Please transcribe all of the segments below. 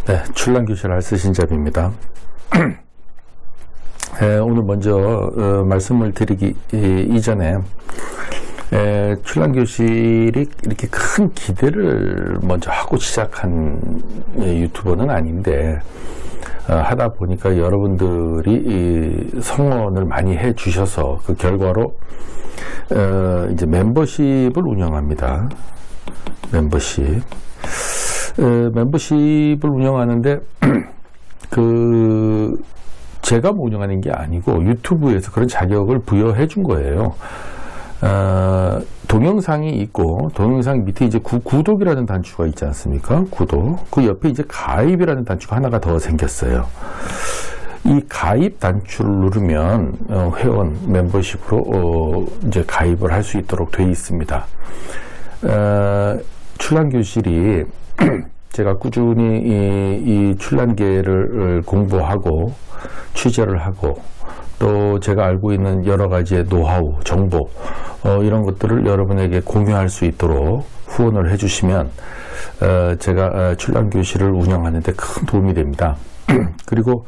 네, 출란교실 알쓰신잡입니다. 오늘 먼저 말씀을 드리기 이전에 출란교실이 이렇게 큰 기대를 먼저 하고 시작한 유튜버는 아닌데 하다 보니까 여러분들이 성원을 많이 해 주셔서 그 결과로 이제 멤버십을 운영합니다. 멤버십을 운영하는데 제가 운영하는 게 아니고 유튜브에서 그런 자격을 부여해 준 거예요. 동영상이 있고 동영상 밑에 이제 구독이라는 단추가 있지 않습니까? 구독. 그 옆에 이제 가입이라는 단추가 하나가 더 생겼어요. 이 가입 단추를 누르면 회원 멤버십으로 이제 가입을 할 수 있도록 되어 있습니다. 출란교실이 제가 꾸준히 이 출란계를 공부하고 취재를 하고 또 제가 알고 있는 여러 가지의 노하우, 정보 이런 것들을 여러분에게 공유할 수 있도록 후원을 해주시면 제가 출란교실을 운영하는 데 큰 도움이 됩니다. 그리고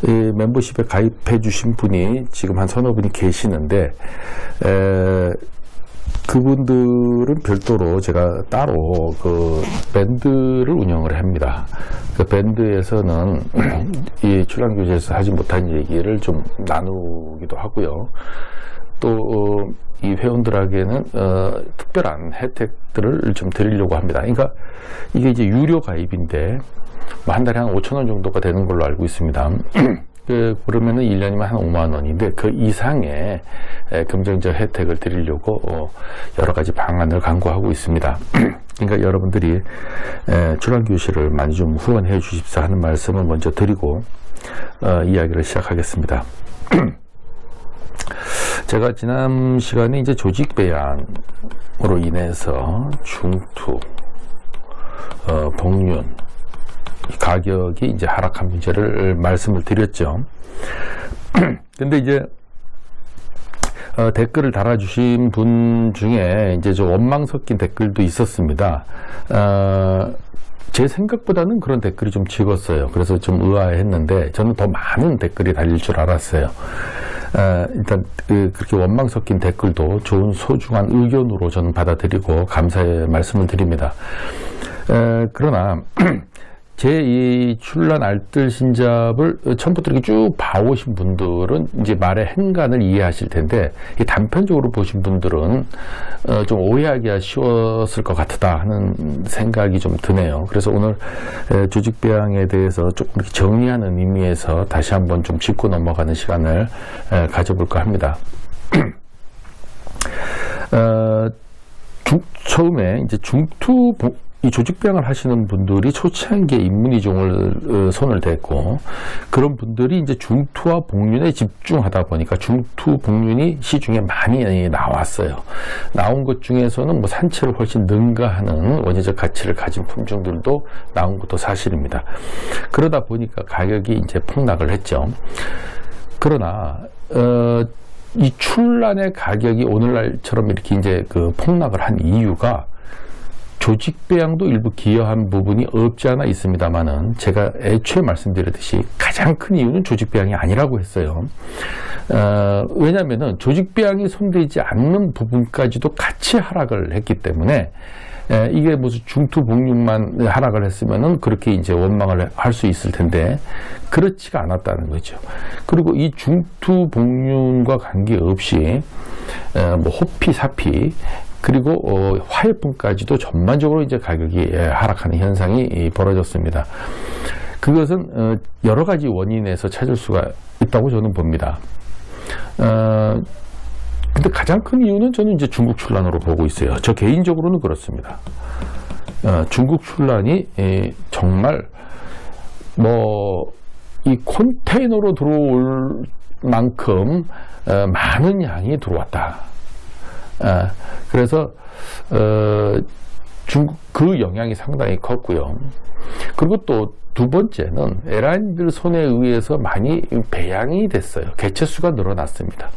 이 멤버십에 가입해 주신 분이 지금 한 서너 분이 계시는데 그분들은 별도로 제가 따로 그 밴드를 운영을 합니다. 그 밴드에서는 이 출란교실에서 하지 못한 얘기를 좀 나누기도 하고요. 또 이 회원들에게는 특별한 혜택들을 좀 드리려고 합니다. 그러니까 이게 이제 유료 가입인데 한 달에 한 5,000원 정도가 되는 걸로 알고 있습니다. 그러면은 1년이면 한 5만 원인데 그 이상의 긍정적 혜택을 드리려고 여러 가지 방안을 강구하고 있습니다. 그러니까 여러분들이 출란교실을 많이 좀 후원해 주십사 하는 말씀을 먼저 드리고 이야기를 시작하겠습니다. 제가 지난 시간에 이제 조직 배양으로 인해서 중투, 복륜 가격이 이제 하락한 문제를 말씀을 드렸죠. 근데 이제 댓글을 달아주신 분 중에 이제 좀 원망 섞인 댓글도 있었습니다. 제 생각보다는 그런 댓글이 좀 적었어요. 그래서 좀 의아했는데 저는 더 많은 댓글이 달릴 줄 알았어요. 일단 그렇게 원망 섞인 댓글도 좋은 소중한 의견으로 저는 받아들이고 감사의 말씀을 드립니다. 그러나 제 이 출란 알뜰신잡을 처음부터 이렇게 쭉 봐오신 분들은 이제 말의 행간을 이해하실 텐데 이 단편적으로 보신 분들은 좀 오해하기가 쉬웠을 것 같다 하는 생각이 좀 드네요. 그래서 오늘 조직 배양에 대해서 조금 이렇게 정리하는 의미에서 다시 한번 좀 짚고 넘어가는 시간을 가져볼까 합니다. 처음에 이제 이 조직 배양을 하시는 분들이 초창기에 인문이종을 손을 댔고 그런 분들이 이제 중투와 복륜에 집중하다 보니까 중투, 복륜이 시중에 많이 나왔어요. 나온 것 중에서는 뭐 산채를 훨씬 능가하는 원예적 가치를 가진 품종들도 나온 것도 사실입니다. 그러다 보니까 가격이 이제 폭락을 했죠. 그러나 이 출란의 가격이 오늘날처럼 이렇게 이제 그 폭락을 한 이유가 조직 배양도 일부 기여한 부분이 없지 않아 있습니다만은 제가 애초에 말씀드렸듯이 가장 큰 이유는 조직 배양이 아니라고 했어요. 왜냐하면은 조직 배양이 손대지 않는 부분까지도 같이 하락을 했기 때문에 이게 무슨 중투 복륜만 하락을 했으면은 그렇게 이제 원망을 할 수 있을 텐데 그렇지가 않았다는 거죠. 그리고 이 중투 복륜과 관계없이 뭐 호피, 사피 그리고 화해품까지도 전반적으로 이제 가격이 하락하는 현상이 벌어졌습니다. 그것은 여러 가지 원인에서 찾을 수가 있다고 저는 봅니다. 근데 가장 큰 이유는 저는 이제 중국 출란으로 보고 있어요. 저 개인적으로는 그렇습니다. 중국 출란이 정말 이 컨테이너로 들어올 만큼 많은 양이 들어왔다. 그래서 그 영향이 상당히 컸고요. 그리고 또 두 번째는 에라인들 손에 의해서 많이 배양이 됐어요. 개체수가 늘어났습니다.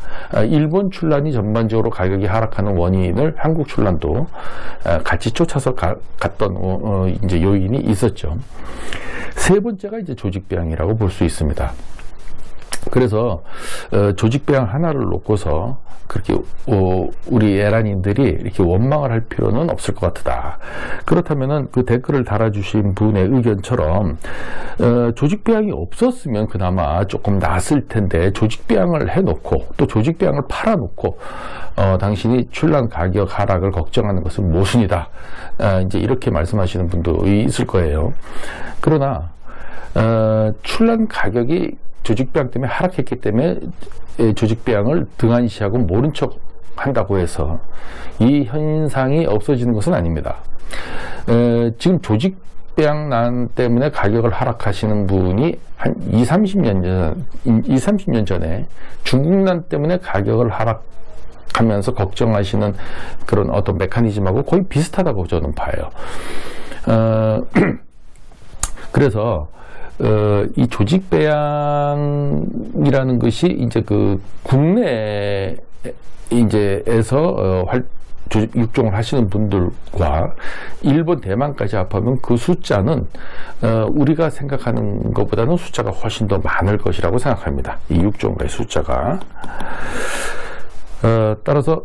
일본 출란이 전반적으로 가격이 하락하는 원인을 한국 출란도 같이 쫓아서 갔던 이제 요인이 있었죠. 세 번째가 이제 조직배양이라고 볼 수 있습니다. 그래서 조직배양 하나를 놓고서 그렇게 우리 애란인들이 이렇게 원망을 할 필요는 없을 것 같다. 그렇다면은 그 댓글을 달아주신 분의 의견처럼 조직배양이 없었으면 그나마 조금 낫을 텐데 조직배양을 해놓고 또 조직배양을 팔아놓고 당신이 출란 가격 하락을 걱정하는 것은 모순이다. 이제 이렇게 말씀하시는 분도 있을 거예요. 그러나 출란 가격이 조직배양 때문에 하락했기 때문에 조직배양을 등한시하고 모른 척 한다고 해서 이 현상이 없어지는 것은 아닙니다. 지금 조직배양난 때문에 가격을 하락하시는 분이 한 30년 전에 중국난 때문에 가격을 하락하면서 걱정하시는 그런 어떤 메커니즘하고 거의 비슷하다고 저는 봐요. 그래서 이 조직배양이라는 것이 이제 그 국내 이제에서 육종을 하시는 분들과 일본, 대만까지 합하면 그 숫자는 우리가 생각하는 것보다는 숫자가 훨씬 더 많을 것이라고 생각합니다. 이 육종의 숫자가. 따라서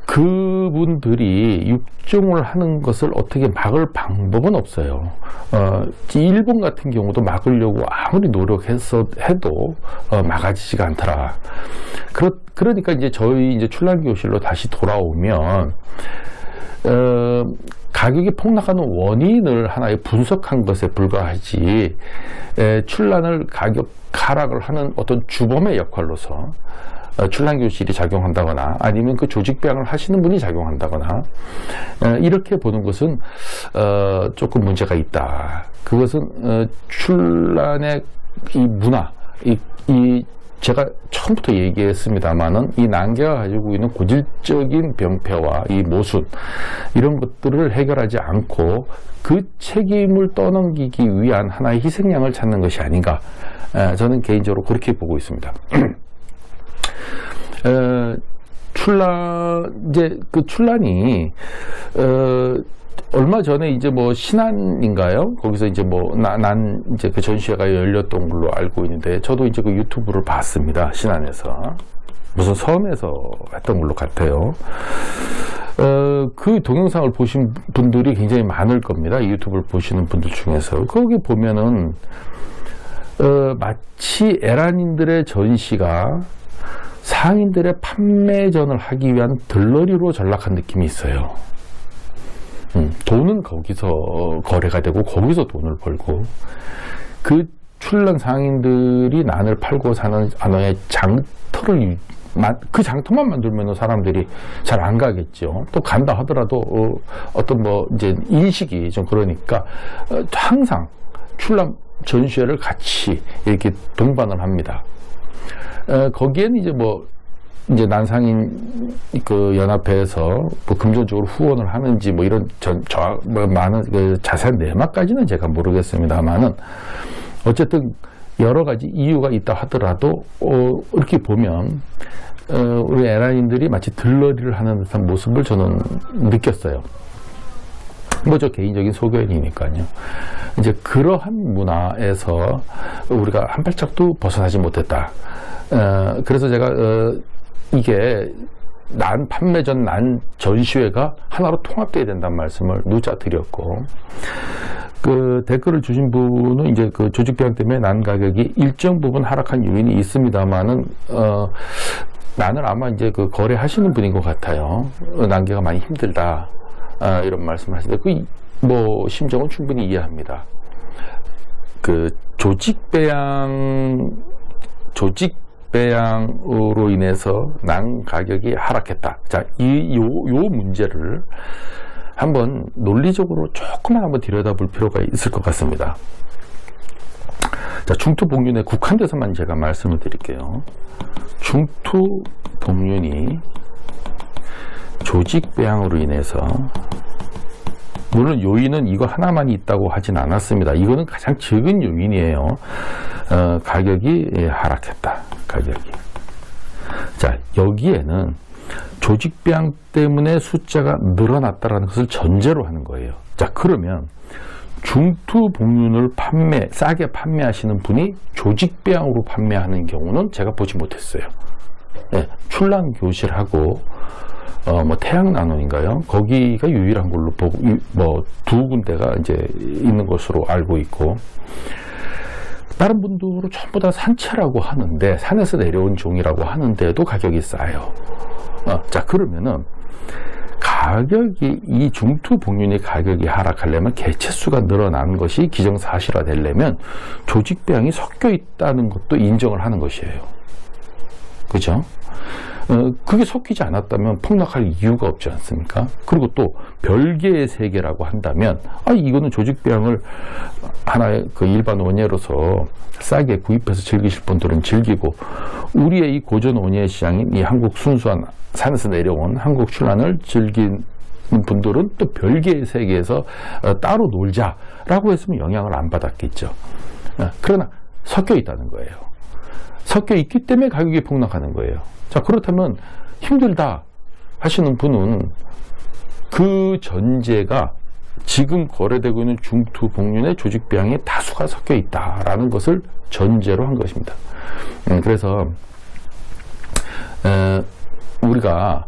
그분들이 육종을 하는 것을 어떻게 막을 방법은 없어요. 일본 같은 경우도 막으려고 아무리 노력해도 막아지지가 않더라. 그러니까 이제 저희 이제 출란교실로 다시 돌아오면 가격이 폭락하는 원인을 하나의 분석한 것에 불과하지 출란을 가격 하락을 하는 어떤 주범의 역할로서 출란교실이 작용한다거나 아니면 그 조직배양을 하시는 분이 작용한다거나 이렇게 보는 것은 조금 문제가 있다. 그것은 출란의 이 문화, 제가 처음부터 얘기했습니다만은 이 난개가 가지고 있는 고질적인 병폐와 이 모순 이런 것들을 해결하지 않고 그 책임을 떠넘기기 위한 하나의 희생양을 찾는 것이 아닌가. 저는 개인적으로 그렇게 보고 있습니다. 이제 그 출란이 얼마 전에 이제 뭐 신안인가요? 거기서 이제 뭐 이제 그 전시회가 열렸던 걸로 알고 있는데 저도 이제 그 유튜브를 봤습니다. 신안에서 무슨 섬에서 했던 걸로 같아요. 그 동영상을 보신 분들이 굉장히 많을 겁니다. 이 유튜브를 보시는 분들 중에서 거기 보면은 마치 에란인들의 전시가 상인들의 판매전을 하기 위한 들러리로 전락한 느낌이 있어요. 돈은 거기서 거래가 되고 거기서 돈을 벌고 그 출란 상인들이 난을 팔고 사는 하나의 장터를 그 장터만 만들면 사람들이 잘 안 가겠죠. 또 간다 하더라도 어떤 뭐 이제 인식이 좀 그러니까 항상 출란 전시회를 같이 이렇게 동반을 합니다. 거기에는 이제 난상인 그 연합회에서 뭐 금전적으로 후원을 하는지 뭐 이런 많은 그 자세한 내막까지는 제가 모르겠습니다만은 어쨌든 여러 가지 이유가 있다 하더라도 이렇게 보면 우리 에란인들이 마치 들러리를 하는 듯한 모습을 저는 느꼈어요. 뭐 저 개인적인 소견이니까요. 이제 그러한 문화에서 우리가 한 발짝도 벗어나지 못했다. 그래서 제가 이게 판매전 전시회가 하나로 통합돼야 된다는 말씀을 누차 드렸고, 그 댓글을 주신 분은 이제 그 조직배양 때문에 난 가격이 일정 부분 하락한 요인이 있습니다만은 난을 아마 이제 그 거래하시는 분인 것 같아요. 난개가 많이 힘들다. 이런 말씀을 하시는데 뭐 심정은 충분히 이해합니다. 그 조직배양으로 인해서 난 가격이 하락했다. 자, 요 문제를 한번 논리적으로 조금만 한번 들여다볼 필요가 있을 것 같습니다. 자, 중투복륜에 국한돼서만 제가 말씀을 드릴게요. 중투복륜이 조직배양으로 인해서, 물론 요인은 이거 하나만이 있다고 하진 않았습니다. 이거는 가장 적은 요인이에요. 가격이 하락했다. 가격이. 자, 여기에는 조직배양 때문에 숫자가 늘어났다라는 것을 전제로 하는 거예요. 자, 그러면 중투복륜을 싸게 판매하시는 분이 조직배양으로 판매하는 경우는 제가 보지 못했어요. 네, 출란교실하고 뭐 태양나눔인가요? 거기가 유일한 걸로 보고 뭐 두 군데가 이제 있는 것으로 알고 있고, 다른 분들은 전부 다 산채라고 하는데, 산에서 내려온 종이라고 하는데도 가격이 싸요. 자, 그러면은 가격이, 이 중투복륜의 가격이 하락하려면 개체수가 늘어나는 것이 기정사실화 되려면 조직배양이 섞여 있다는 것도 인정을 하는 것이에요. 그죠? 그게 섞이지 않았다면 폭락할 이유가 없지 않습니까? 그리고 또 별개의 세계라고 한다면, 이거는 조직배양을 하나의 그 일반 원예로서 싸게 구입해서 즐기실 분들은 즐기고, 우리의 이 고전 원예 시장인 이 한국 순수한 산에서 내려온 한국 출란을 즐기는 분들은 또 별개의 세계에서 따로 놀자라고 했으면 영향을 안 받았겠죠. 그러나 섞여 있다는 거예요. 섞여 있기 때문에 가격이 폭락하는 거예요. 자, 그렇다면 힘들다 하시는 분은 그 전제가 지금 거래되고 있는 중투복륜의 조직배양의 다수가 섞여 있다라는 것을 전제로 한 것입니다. 그래서 우리가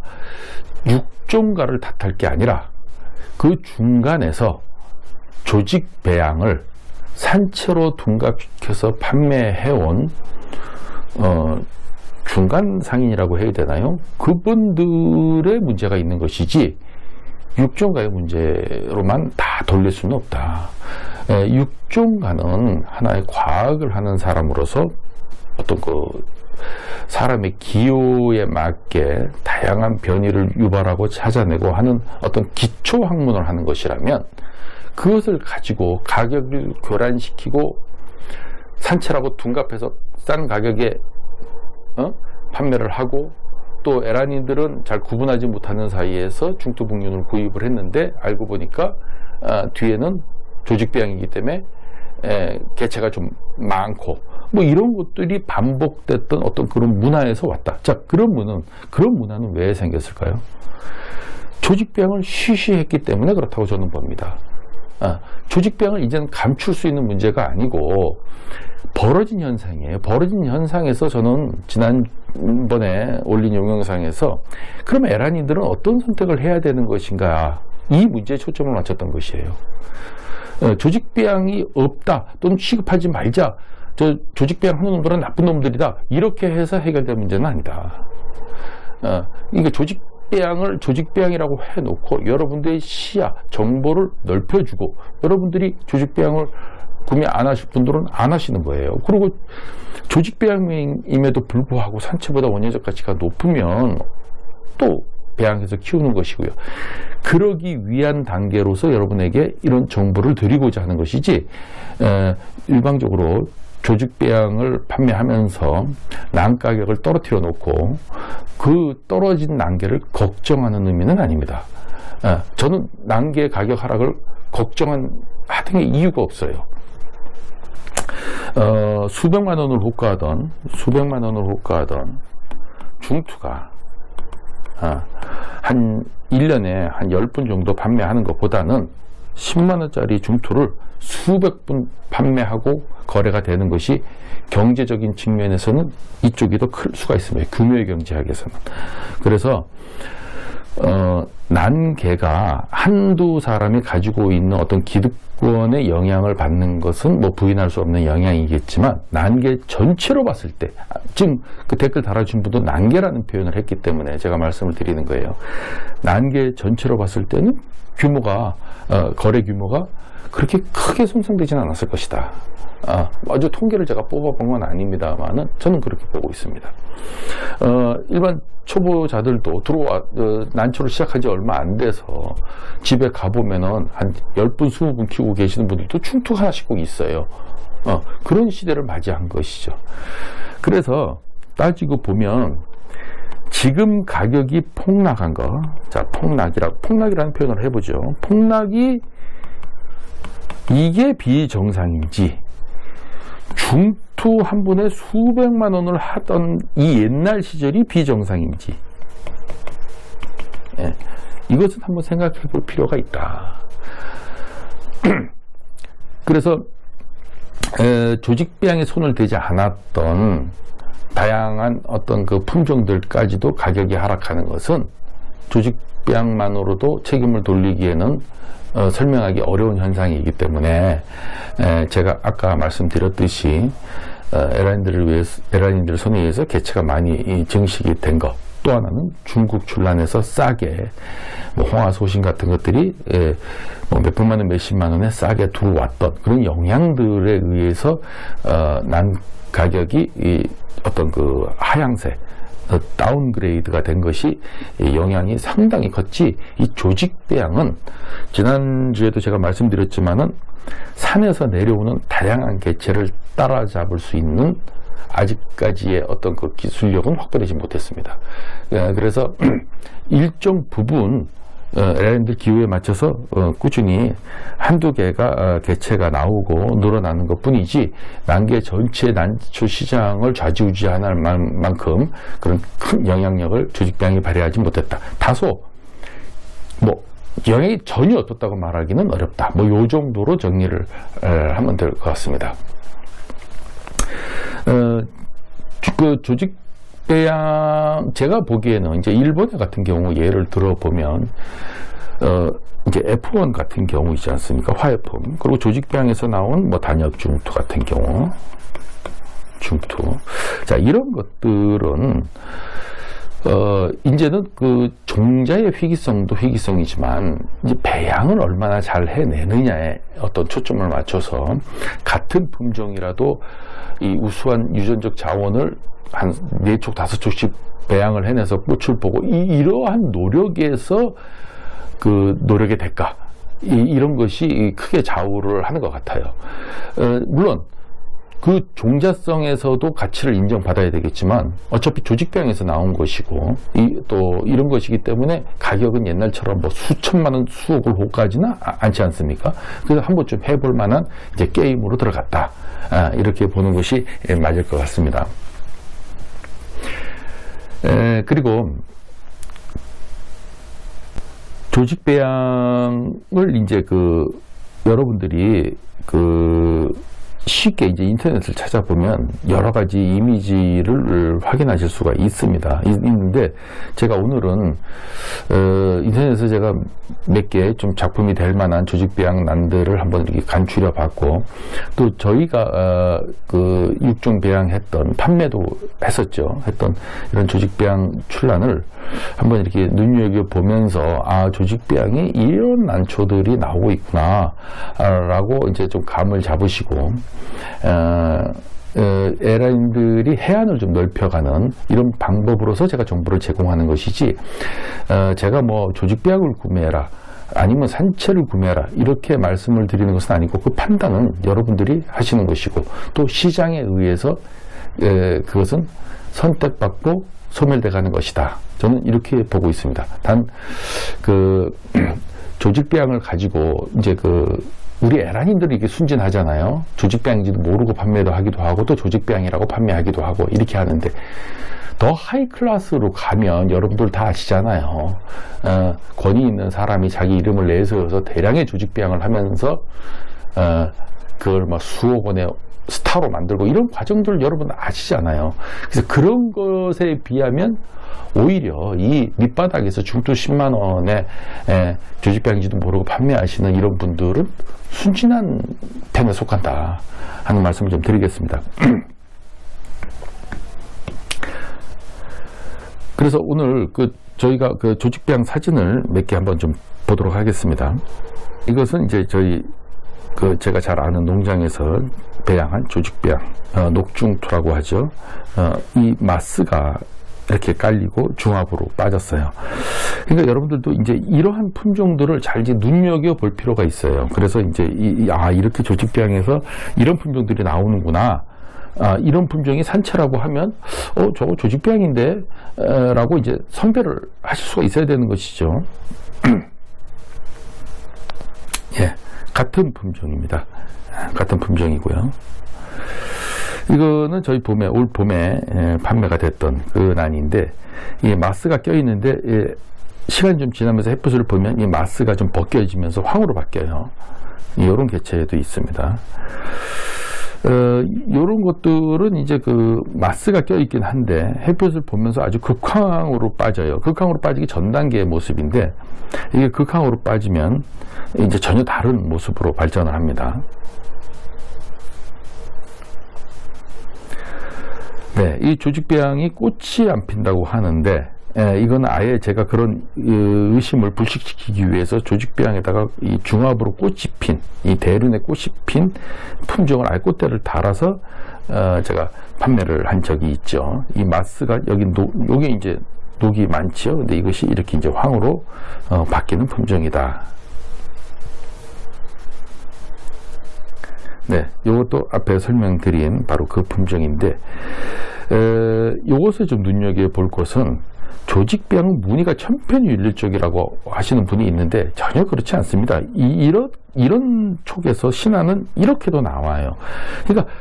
육종가를 탓할 게 아니라 그 중간에서 조직배양을 산채로 둔갑시켜서 판매해온 중간 상인이라고 해야 되나요? 그분들의 문제가 있는 것이지 육종가의 문제로만 다 돌릴 수는 없다. 육종가는 하나의 과학을 하는 사람으로서 어떤 그 사람의 기호에 맞게 다양한 변이를 유발하고 찾아내고 하는 어떤 기초 학문을 하는 것이라면, 그것을 가지고 가격을 교란시키고 산채라고 둔갑해서 싼 가격에 판매를 하고, 또 에란이들은 잘 구분하지 못하는 사이에서 중투복륜을 구입을 했는데 알고 보니까 뒤에는 조직배양이기 때문에 개체가 좀 많고, 뭐 이런 것들이 반복됐던 어떤 그런 문화에서 왔다. 자, 그런 문화는 왜 생겼을까요? 조직배양을 쉬쉬했기 때문에 그렇다고 저는 봅니다. 조직배양을 이제는 감출 수 있는 문제가 아니고 벌어진 현상이에요. 벌어진 현상에서 저는 지난번에 올린 영상에서 그럼 에란이들은 어떤 선택을 해야 되는 것인가, 이 문제에 초점을 맞췄던 것이에요. 조직배양이 없다 또는 취급하지 말자, 조직배양 하는 놈들은 나쁜 놈들이다, 이렇게 해서 해결될 문제는 아니다. 그러니까 조직배양을 조직배양이라고 해놓고 여러분들의 시야, 정보를 넓혀주고, 여러분들이 조직배양을 구매 안 하실 분들은 안 하시는 거예요. 그리고 조직배양임에도 불구하고 산채보다 원예적 가치가 높으면 또 배양해서 키우는 것이고요. 그러기 위한 단계로서 여러분에게 이런 정보를 드리고자 하는 것이지, 일방적으로 조직배양을 판매하면서 난가격을 떨어뜨려 놓고 그 떨어진 난계를 걱정하는 의미는 아닙니다. 저는 난계 가격 하락을 하등의 이유가 없어요. 수백만 원을 호가하던 중투가 한 1년에 한 10분 정도 판매하는 것보다는 10만 원짜리 중투를 수백 분 판매하고 거래가 되는 것이 경제적인 측면에서는 이쪽이 더 클 수가 있습니다. 금요일 경제학에서는. 그래서 난개가 한두 사람이 가지고 있는 어떤 기득권의 영향을 받는 것은 뭐 부인할 수 없는 영향이겠지만, 난개 전체로 봤을 때, 지금 그 댓글 달아주신 분도 난개라는 표현을 했기 때문에 제가 말씀을 드리는 거예요. 난개 전체로 봤을 때는 거래 규모가 그렇게 크게 손상되지는 않았을 것이다. 아주 통계를 제가 뽑아본 건 아닙니다만은 저는 그렇게 보고 있습니다. 일반 초보자들도 난초를 시작한 지 얼마 안 돼서 집에 가보면은 한 10분, 20분 키우고 계시는 분들도 충투 하나씩 꼭 있어요. 그런 시대를 맞이한 것이죠. 그래서 따지고 보면 지금 가격이 폭락한 거, 자, 폭락이라는 표현을 해보죠. 폭락이 이게 비정상인지, 중투 한 분에 수백만 원을 하던 이 옛날 시절이 비정상인지, 이것은 한번 생각해 볼 필요가 있다. 그래서 조직배양에 손을 대지 않았던 다양한 어떤 그 품종들까지도 가격이 하락하는 것은 조직배양만으로도 책임을 돌리기에는 설명하기 어려운 현상이기 때문에 제가 아까 말씀드렸듯이 에란인들 손에 의해서 개체가 많이 증식이 된 것, 또 하나는 중국 출란에서 싸게 홍화소신 같은 것들이 몇백만 원, 몇십만 원에 싸게 들어왔던 그런 영향들에 의해서 난 가격이 어떤 그 하향세, 다운그레이드가 된 것이 영향이 상당히 컸지, 이 조직배양은 지난주에도 제가 말씀드렸지만은 산에서 내려오는 다양한 개체를 따라잡을 수 있는 아직까지의 어떤 그 기술력은 확보되지 못했습니다. 그래서 일정 부분 에란인들 기후에 맞춰서 꾸준히 한두 개가 개체가 나오고 늘어나는 것 뿐이지 난개 전체 난초 시장을 좌지우지할 만큼 그런 큰 영향력을 조직배양이 발휘하지 못했다. 다소 영향이 전혀 없었다고 말하기는 어렵다. 요 정도로 정리를 하면 될 것 같습니다. 그 조직배양, 제가 보기에는 이제 일본 같은 경우 예를 들어보면 이제 F1 같은 경우 있지 않습니까? 화해품. 그리고 조직배양에서 나온 단엽 중투 같은 경우, 중투. 자, 이런 것들은 이제는 그 종자의 희귀성도 희귀성이지만 이제 배양을 얼마나 잘 해내느냐에 어떤 초점을 맞춰서 같은 품종이라도 이 우수한 유전적 자원을 한 4촉, 5촉씩 배양을 해내서 꽃을 보고 이러한 노력에서 그 노력의 대가, 이런 것이 크게 좌우를 하는 것 같아요. 물론 그 종자성에서도 가치를 인정받아야 되겠지만 어차피 조직배양에서 나온 것이고 또 이런 것이기 때문에 가격은 옛날처럼 수천만 원, 수억을 호가지는 않지 않습니까? 그래서 한번 좀 해볼 만한 이제 게임으로 들어갔다. 이렇게 보는 것이 맞을 것 같습니다. 그리고 조직배양을 이제 여러분들이 쉽게 이제 인터넷을 찾아보면 여러 가지 이미지를 확인하실 수가 있는데 제가 오늘은 인터넷에서 제가 몇 개 좀 작품이 될 만한 조직배양 난들을 한번 이렇게 간추려 봤고, 또 저희가 육종 배양했던, 판매도 했던 이런 조직배양 출란을 한번 이렇게 눈여겨보면서 조직배양이 이런 난초들이 나오고 있구나 라고 이제 좀 감을 잡으시고, 에란인들이 해안을 좀 넓혀가는 이런 방법으로서 제가 정보를 제공하는 것이지, 제가 조직배양을 구매해라, 아니면 산채를 구매해라, 이렇게 말씀을 드리는 것은 아니고, 그 판단은 여러분들이 하시는 것이고, 또 시장에 의해서 그것은 선택받고 소멸돼 가는 것이다. 저는 이렇게 보고 있습니다. 단 조직배양을 가지고 이제 우리 에란인들이 이게 순진하잖아요. 조직배양인지도 모르고 판매도 하기도 하고, 또 조직배양이라고 판매하기도 하고, 이렇게 하는데, 더 하이 클래스로 가면 여러분들 다 아시잖아요. 권위 있는 사람이 자기 이름을 내세워서 대량의 조직배양을 하면서 그걸 수억 원의 스타로 만들고, 이런 과정들 여러분 아시잖아요. 그래서 그런 것에 비하면 오히려 이 밑바닥에서 중투 10만 원에 조직배양인지도 모르고 판매하시는 이런 분들은 순진한 편에 속한다 하는 말씀을 좀 드리겠습니다. 그래서 오늘 저희가 조직배양 사진을 몇 개 한번 좀 보도록 하겠습니다. 이것은 이제 저희 제가 잘 아는 농장에서 배양한 조직배양, 녹중투라고 하죠. 이 마스가 이렇게 깔리고 중합으로 빠졌어요. 그러니까 여러분들도 이제 이러한 품종들을 잘 이제 눈여겨볼 필요가 있어요. 그래서 이제 이렇게 조직배양에서 이런 품종들이 나오는구나. 이런 품종이 산채라고 하면 저거 조직배양인데 라고 이제 선별을 하실 수가 있어야 되는 것이죠. 예, 같은 품종입니다. 같은 품종이고요. 이거는 저희 올 봄에 판매가 됐던 그 난인데, 이 마스가 껴있는데 시간이 좀 지나면서 햇빛을 보면 이 마스가 좀 벗겨지면서 황으로 바뀌어요. 이런 개체도 있습니다. 이런 것들은 이제 그 마스가 껴있긴 한데 햇볕을 보면서 아주 극황으로 빠져요. 극황으로 빠지기 전 단계의 모습인데 이게 극황으로 빠지면 이제 전혀 다른 모습으로 발전을 합니다. 네, 이 조직배양이 꽃이 안 핀다고 하는데 이건 아예 제가 그런 의심을 불식시키기 위해서 조직배양에다가 이 중합으로 꽃이 핀, 이 대륜에 꽃이 핀 품종을 아예 꽃대를 달아서 제가 판매를 한 적이 있죠. 이 마스가 요게 이제 녹이 많죠. 근데 이것이 이렇게 이제 황으로 바뀌는 품종이다. 네, 이것도 앞에 설명드린 바로 그 품종인데, 이것을 좀 눈여겨볼 것은 조직배양은 무늬가 천편일률적이라고 하시는 분이 있는데 전혀 그렇지 않습니다. 이런 촉에서 신화는 이렇게도 나와요. 그러니까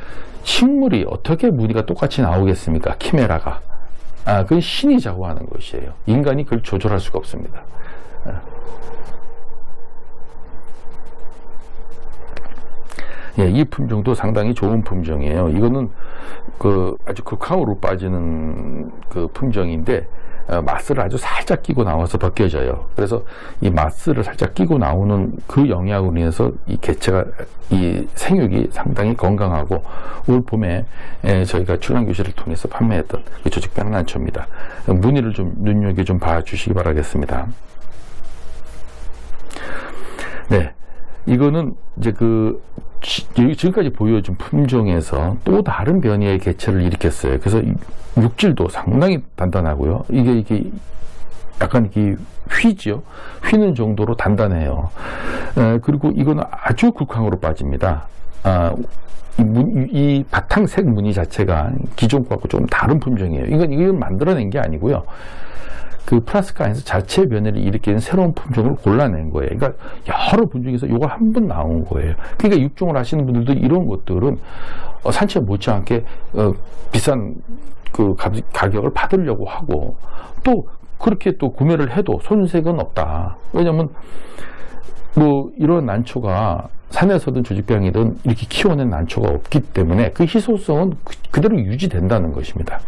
식물이 어떻게 무늬가 똑같이 나오겠습니까? 키메라가. 그건 신이 작용하는 것이에요. 인간이 그걸 조절할 수가 없습니다. 예, 이 품종도 상당히 좋은 품종이에요. 이거는 아주 극황으로 빠지는 그 품종인데 마스를 아주 살짝 끼고 나와서 벗겨져요. 그래서 이 마스를 살짝 끼고 나오는 그 영향으로 인해서 이 개체가 이 생육이 상당히 건강하고 올 봄에 저희가 출란교실을 통해서 판매했던 그 조직배양 난초입니다. 무늬를 좀 눈여겨 좀 봐주시기 바라겠습니다. 네. 이거는 이제 지금까지 보여준 품종에서 또 다른 변이의 개체를 일으켰어요. 그래서 육질도 상당히 단단하고요. 이게 약간 이게 휘죠. 휘는 정도로 단단해요. 그리고 이거는 아주 극황으로 빠집니다. 이 바탕색 무늬 자체가 기존 거하고 좀 다른 품종이에요. 이건 만들어낸 게 아니고요. 그 플라스카 안에서 자체 변이를 일으키는 새로운 품종을 골라낸 거예요. 그러니까 여러 품종에서 이걸 한 번 나온 거예요. 그러니까 육종을 하시는 분들도 이런 것들은 산채 못지않게 비싼 그 가격을 받으려고 하고 또 그렇게 또 구매를 해도 손색은 없다. 왜냐면 뭐 이런 난초가 산에서든 조직배양이든 이렇게 키워낸 난초가 없기 때문에 그 희소성은 그대로 유지된다는 것입니다.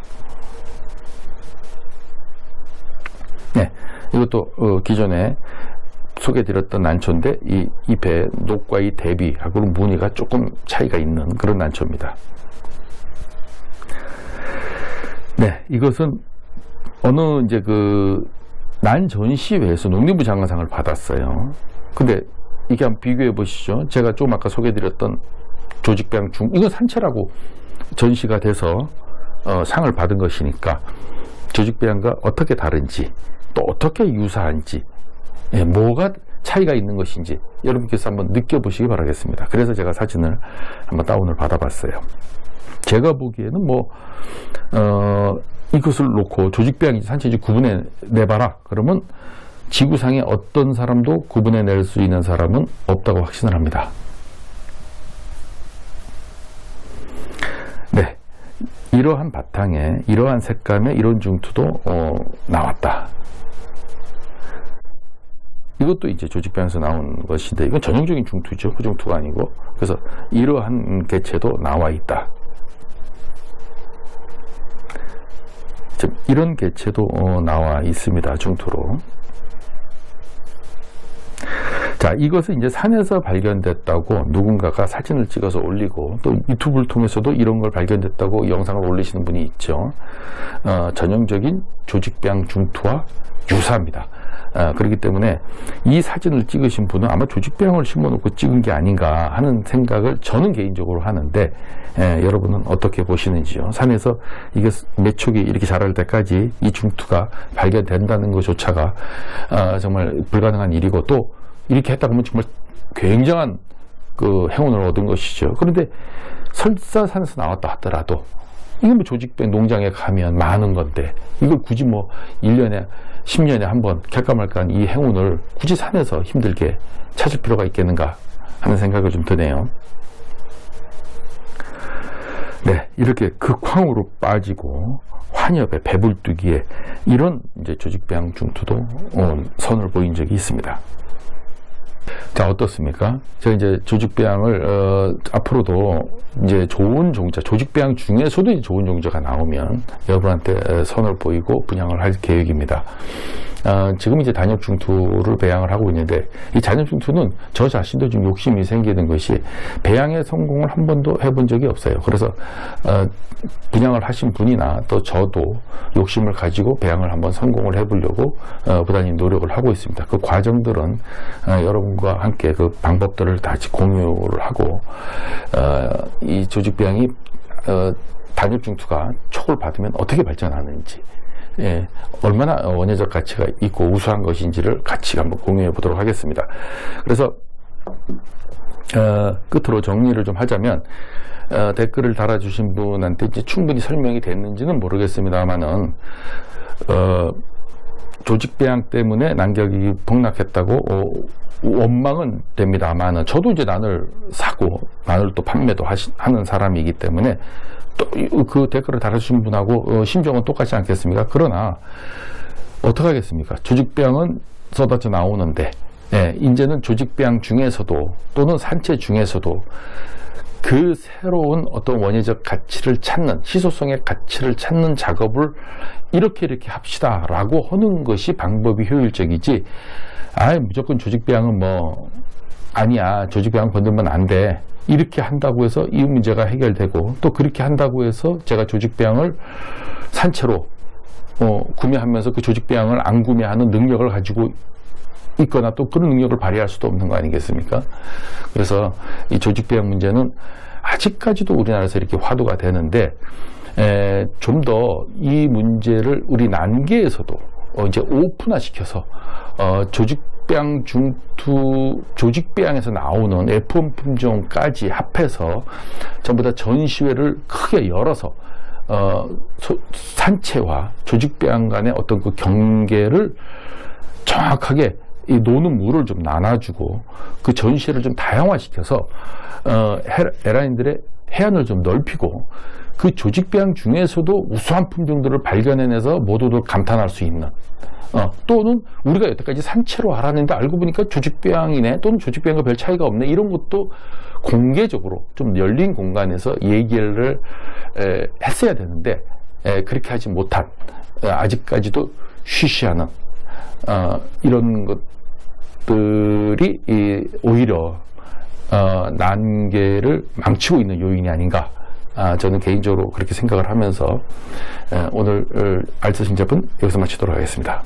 네, 이것도 기존에 소개해드렸던 난초인데 이 잎의 녹과 이 대비하고는 무늬가 조금 차이가 있는 그런 난초입니다. 네, 이것은 어느 이제 난 전시회에서 농림부 장관상을 받았어요. 근데 이게 한번 비교해 보시죠. 제가 조금 아까 소개해드렸던 조직배양 이건 산채라고 전시가 돼서 상을 받은 것이니까 조직배양과 어떻게 다른지 또 어떻게 유사한지 뭐가 차이가 있는 것인지 여러분께서 한번 느껴보시기 바라겠습니다. 그래서 제가 사진을 한번 다운을 받아봤어요. 제가 보기에는 이것을 놓고 조직배양인지 산채인지 구분해 내봐라 그러면 지구상에 어떤 사람도 구분해 낼 수 있는 사람은 없다고 확신을 합니다. 네, 이러한 바탕에 이러한 색감의 이런 중투도 나왔다. 이것도 이제 조직배양에서 나온 것인데 이건 전형적인 중투죠. 후중투가 아니고. 그래서 이러한 개체도 나와 있다. 이런 개체도 나와 있습니다. 중투로. 자, 이것은 이제 산에서 발견됐다고 누군가가 사진을 찍어서 올리고 또 유튜브를 통해서도 이런 걸 발견됐다고 영상을 올리시는 분이 있죠. 전형적인 조직배양 중투와 유사합니다. 그렇기 때문에 이 사진을 찍으신 분은 아마 조직배양을 심어놓고 찍은 게 아닌가 하는 생각을 저는 개인적으로 하는데 여러분은 어떻게 보시는지요? 산에서 이게 몇 촉이 이렇게 자랄 때까지 이 중투가 발견된다는 것조차가 정말 불가능한 일이고 또 이렇게 했다 보면 정말 굉장한 그 행운을 얻은 것이죠. 그런데 설사 산에서 나왔다 하더라도 이게 뭐 조직배양 농장에 가면 많은 건데 이걸 굳이 뭐 1년에 10년에 한번 켤까 말까한 이 행운을 굳이 산에서 힘들게 찾을 필요가 있겠는가 하는 생각을 좀 드네요. 네, 이렇게 극황으로 빠지고 환엽에 배불뚝이에 이런 이제 조직배양 중투도 선을 보인 적이 있습니다. 자, 어떻습니까? 제가 이제 조직배양을 앞으로도 이제 좋은 종자, 조직배양 중에서도 이제 좋은 종자가 나오면 여러분한테 선을 보이고 분양을 할 계획입니다. 지금 이제 단엽중투를 배양을 하고 있는데, 이 단엽중투는 저 자신도 좀 욕심이 생기는 것이, 배양의 성공을 한 번도 해본 적이 없어요. 그래서 분양을 하신 분이나 또 저도 욕심을 가지고 배양을 한번 성공을 해보려고 부단히 노력을 하고 있습니다. 그 과정들은 여러분과 함께 그 방법들을 다 같이 공유를 하고, 이 조직배양이 단엽중투가 촉을 받으면 어떻게 발전하는지, 예, 얼마나 원예적 가치가 있고 우수한 것인지를 같이 한번 공유해 보도록 하겠습니다. 그래서 끝으로 정리를 좀 하자면, 댓글을 달아주신 분한테 이제 충분히 설명이 됐는지는 모르겠습니다만은, 조직배양 때문에 난격이 폭락했다고 원망은 됩니다만은, 저도 이제 난을 사고 난을 또 판매도 하는 사람이기 때문에 또 그 댓글을 달아주신 분하고 심정은 똑같지 않겠습니까? 그러나 어떻게 하겠습니까? 조직배양은 쏟아져 나오는데, 예, 이제는 조직배양 중에서도 또는 산채 중에서도 그 새로운 어떤 원예적 가치를 찾는, 희소성의 가치를 찾는 작업을 이렇게 합시다라고 하는 것이 방법이 효율적이지, 무조건 조직배양은 아니야, 조직배양 건들면 안 돼, 이렇게 한다고 해서 이 문제가 해결되고, 또 그렇게 한다고 해서 제가 조직배양을 산채로 구매하면서 그 조직배양을 안 구매하는 능력을 가지고 있거나 또 그런 능력을 발휘할 수도 없는 거 아니겠습니까? 그래서 이 조직배양 문제는 아직까지도 우리나라에서 이렇게 화두가 되는데, 좀 더 이 문제를 우리 난계에서도 이제 오픈화 시켜서 조직배양 중투, 조직배양에서 나오는 F1 품종까지 합해서 전부 다 전시회를 크게 열어서 산채와 조직배양 간의 어떤 그 경계를 정확하게 이 노는 물을 좀 나눠주고, 그 전시회를 좀 다양화시켜서 에라인들의 해안을 좀 넓히고, 그 조직배양 중에서도 우수한 품종들을 발견해내서 모두들 감탄할 수 있는, 또는 우리가 여태까지 산채로 알았는데 알고 보니까 조직배양이네, 또는 조직배양과 별 차이가 없네, 이런 것도 공개적으로 좀 열린 공간에서 얘기를 했어야 되는데, 그렇게 하지 못한, 아직까지도 쉬쉬하는 이런 것들이 오히려 난계를 망치고 있는 요인이 아닌가, 저는 개인적으로 그렇게 생각을 하면서 오늘 알뜰신잡은 여기서 마치도록 하겠습니다.